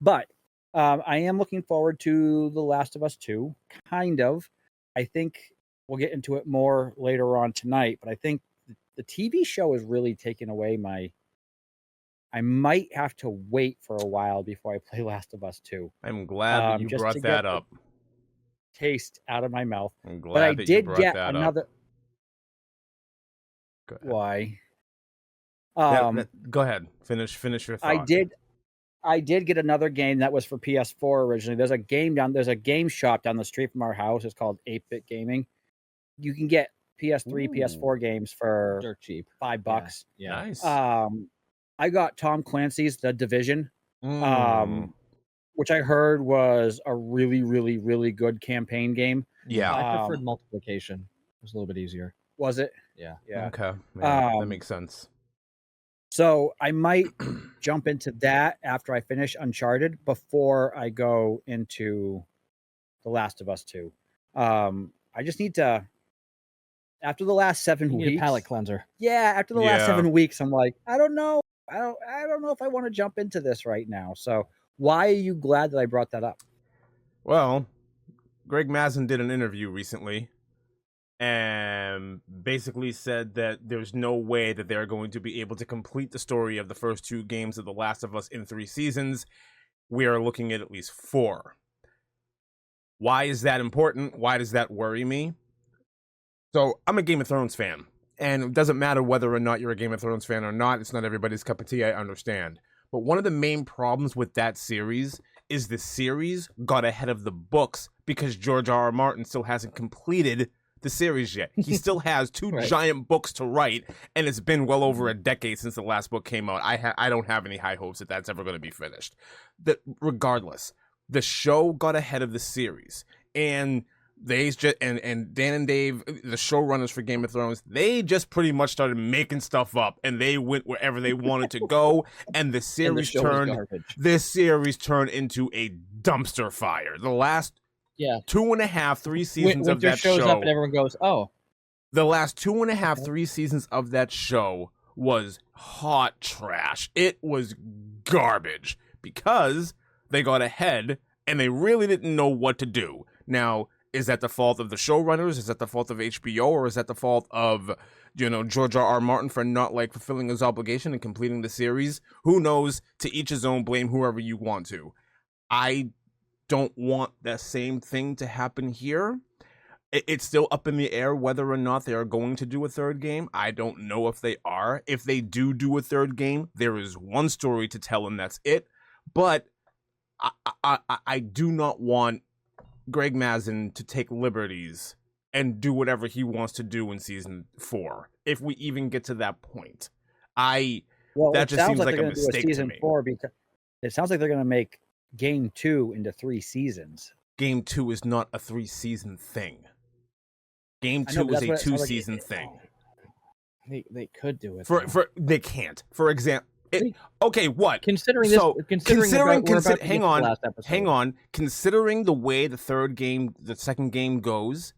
But I am looking forward to The Last of Us 2, kind of. I think we'll get into it more later on tonight, but I think the TV show is really taking away my... I might have to wait for a while before I play Last of Us 2. I'm glad that you brought that up. Taste out of my mouth. I'm glad but I that did you brought get that another... up. Go ahead. Why? Go ahead. Finish your thought. I did get another game that was for PS4 originally. There's a game shop down the street from our house. It's called 8-Bit Gaming. You can get PS3, PS4 games for dirt cheap, $5. Yeah. Nice. I got Tom Clancy's The Division, which I heard was a really, really, really good campaign game. Yeah. I preferred multiplication. It was a little bit easier. Was it? Yeah. Okay. Yeah, that makes sense. So I might jump into that after I finish Uncharted before I go into The Last of Us 2. I just need to... After the last 7 weeks... You need a palate cleanser. Yeah, after the last 7 weeks, I'm like, I don't know. I don't know if I want to jump into this right now. So why are you glad that I brought that up? Well, Greg Mazin did an interview recently and basically said that there's no way that they're going to be able to complete the story of the first 2 games of The Last of Us in 3 seasons. We are looking at least 4. Why is that important? Why does that worry me? So I'm a Game of Thrones fan. And it doesn't matter whether or not you're a Game of Thrones fan or not. It's not everybody's cup of tea, I understand. But one of the main problems with that series is the series got ahead of the books because George R.R. Martin still hasn't completed the series yet. He still has 2 giant books to write, and it's been well over a decade since the last book came out. I don't have any high hopes that that's ever going to be finished. Regardless, the show got ahead of the series, and... and Dan and Dave, the showrunners for Game of Thrones, they just pretty much started making stuff up, and they went wherever they wanted to go, and the series turned into a dumpster fire. The last 2.5, 3 seasons of that show shows up and everyone goes, "Oh." The last 2.5, 3 seasons of that show was hot trash. It was garbage because they got ahead and they really didn't know what to do. Now, is that the fault of the showrunners? Is that the fault of HBO? Or is that the fault of, George R.R. Martin for not, fulfilling his obligation and completing the series? Who knows? To each his own. Blame whoever you want to. I don't want the same thing to happen here. It's still up in the air whether or not they are going to do a 3rd game. I don't know if they are. If they do a 3rd game, there is one story to tell, and that's it. But I do not want Greg Mazin to take liberties and do whatever he wants to do in season 4, if we even get to that point. That just seems like a mistake to me. 4 because it sounds like they're going to make Game 2 into 3 seasons. Game 2 is not a 3-season thing. Game 2 is a 2-season thing. They could do it. They can't. For example, what? Considering Considering the way the 2nd game goes,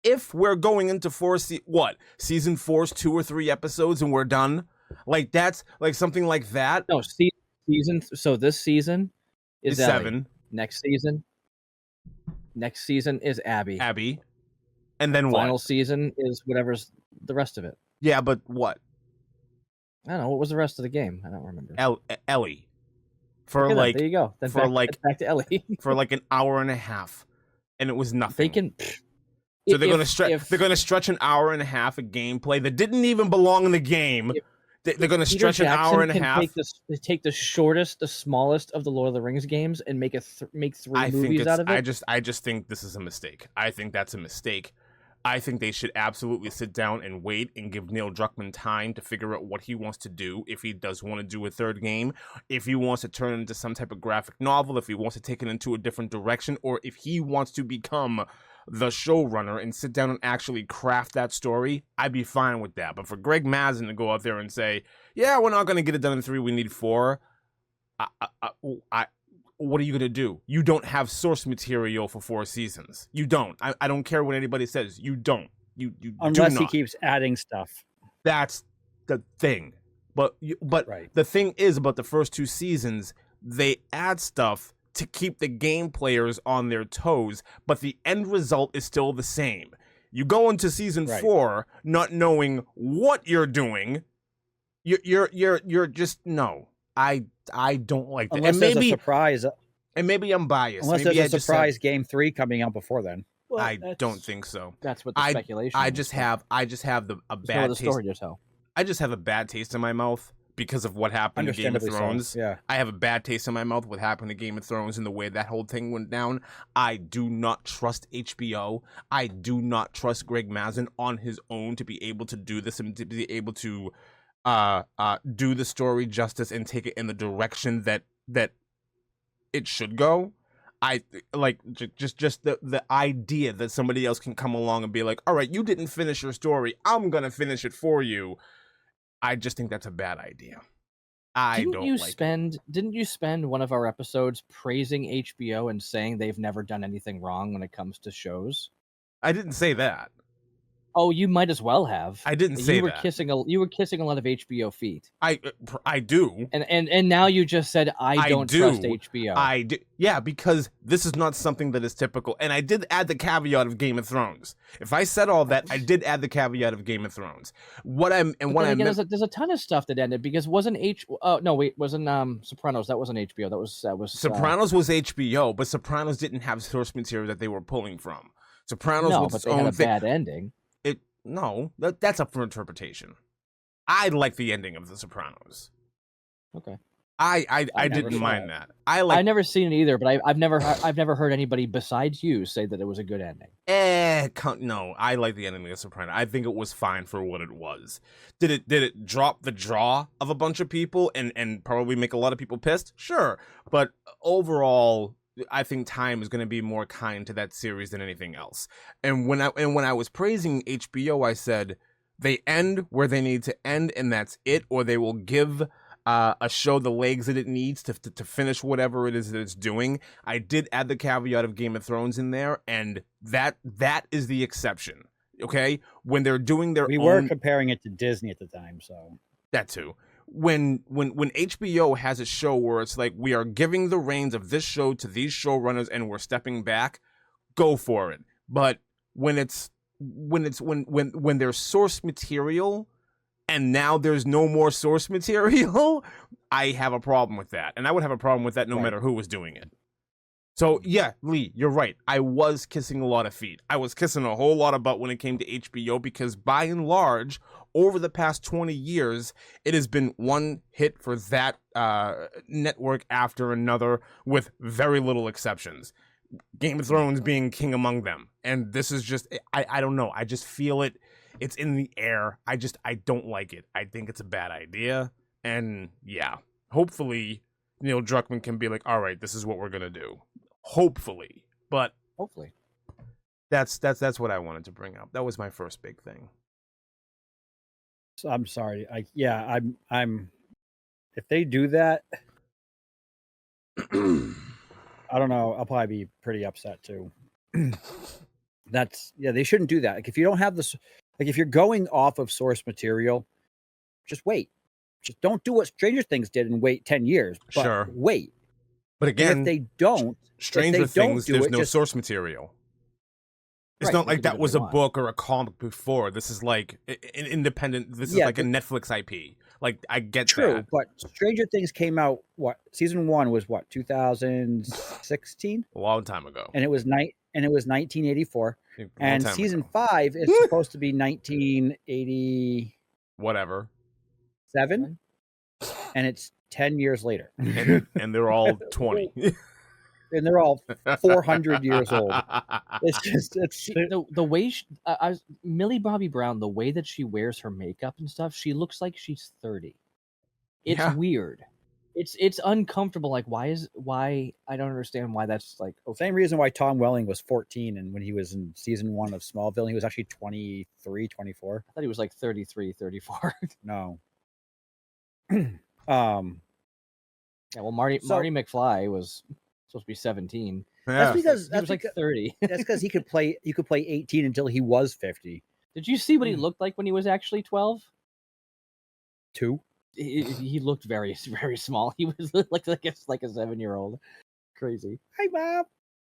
if we're going into season 4's 2 or 3 episodes and we're done, that's something like that. No, season. So this season is 7. Next season is Abby. And then Final season is whatever's the rest of it. Yeah, but what? I don't know. What was the rest of the game? I don't remember. Ellie. There you go. Then back to Ellie. For an hour and a half, and it was nothing. They can. So they're going to stretch an hour and a half of gameplay that didn't even belong in the game. They're going to stretch an hour and a half. Take the shortest, the smallest of the Lord of the Rings games and make 3 movies out of it. I just think this is a mistake. I think that's a mistake. I think they should absolutely sit down and wait and give Neil Druckmann time to figure out what he wants to do, if he does want to do a 3rd game, if he wants to turn it into some type of graphic novel, if he wants to take it into a different direction, or if he wants to become the showrunner and sit down and actually craft that story. I'd be fine with that. But for Greg Mazin to go out there and say, yeah, we're not going to get it done in 3, we need 4, what are you going to do? You don't have source material for 4 seasons. You don't. I don't care what anybody says. You don't. You Unless do not. He keeps adding stuff. That's the thing. But the thing is about the first 2 seasons, they add stuff to keep the game players on their toes, but the end result is still the same. You go into season 4 not knowing what you're doing. You're just no. I don't like that. Unless there's a surprise. And maybe I'm biased. Unless maybe there's a surprise game 3 coming out before then. Well, I don't think so. That's what the speculation. I just have a bad taste. Story to tell. I just have a bad taste in my mouth because of what happened in Game of Thrones. So, yeah. I have a bad taste in my mouth what happened to Game of Thrones and the way that whole thing went down. I do not trust HBO. I do not trust Greg Mazin on his own to be able to do this and to be able to do the story justice and take it in the direction that it should go. I like just the idea that somebody else can come along and be like, all right, you didn't finish your story, I'm gonna finish it for you. I just think that's a bad idea. Didn't you spend one of our episodes praising HBO and saying they've never done anything wrong when it comes to shows? I didn't say that. Oh, you might as well have. I didn't say you were that. You were kissing a lot of HBO feet. I do. And now you just said I don't trust HBO. I do. Yeah, because this is not something that is typical. And I did add the caveat of Game of Thrones. If I said all that, I did add the caveat of Game of Thrones. There's a ton of stuff that ended because wasn't Sopranos? That wasn't HBO. That was Sopranos was HBO, but Sopranos didn't have source material that they were pulling from. Sopranos was its own thing. Bad ending. That's up for interpretation. I like the ending of The Sopranos. Okay. I didn't mind that. I've never seen it either, but I've never heard anybody besides you say that it was a good ending. No, I like the ending of The Sopranos. I think it was fine for what it was. Did it drop the jaw of a bunch of people and probably make a lot of people pissed? Sure, but overall, I think time is going to be more kind to that series than anything else. And when I was praising HBO, I said they end where they need to end, and that's it. Or they will give a show the legs that it needs to finish whatever it is that it's doing. I did add the caveat of Game of Thrones in there, and that is the exception. Okay, when they're doing their we were comparing it to Disney at the time, so that too. When HBO has a show where it's like we are giving the reins of this show to these showrunners and we're stepping back, go for it. But when there's source material and now there's no more source material, I have a problem with that. And I would have a problem with that no matter who was doing it. So yeah, Lee, you're right. I was kissing a lot of feet. I was kissing a whole lot of butt when it came to HBO because by and large, over the past 20 years, it has been one hit for that network after another with very little exceptions. Game of Thrones being king among them. And this is just, I don't know. I just feel it. It's in the air. I don't like it. I think it's a bad idea. And yeah, hopefully Neil Druckmann can be like, all right, this is what we're going to do. Hopefully. But hopefully. That's what I wanted to bring up. That was my first big thing. So I'm sorry. I'm if they do that, I don't know. I'll probably be pretty upset too. They shouldn't do that. Like if you don't have this, like if you're going off of source material, just wait. Just don't do what Stranger Things did and wait 10 years. But sure. Wait. But again, and if they don't, Stranger Things, there's no source material. It's not like that was a book or a comic before. This is like an independent. This is like a Netflix IP. Like I get that. True, but Stranger Things came out. Season 1 was 2016. A long time ago. And it was 1984. And season 5 is supposed to be 1980. Whatever. 7. And it's 10 years later. and they're all 20. And they're all 400 years old. It's just the way Millie Bobby Brown, the way that she wears her makeup and stuff, she looks like she's 30. It's weird. It's uncomfortable. Like why I don't understand why that's like same reason why Tom Welling was 14 and when he was in season 1 of Smallville he was actually 23, 24. I thought he was like 33, 34. No. Yeah, well Marty McFly was supposed to be 17. Yeah. That's because he was like 30. That's because you could play 18 until he was 50. Did you see what he looked like when he was actually 12? 2. he looked very very small. He was like a 7-year-old. Crazy. Hi, Mom.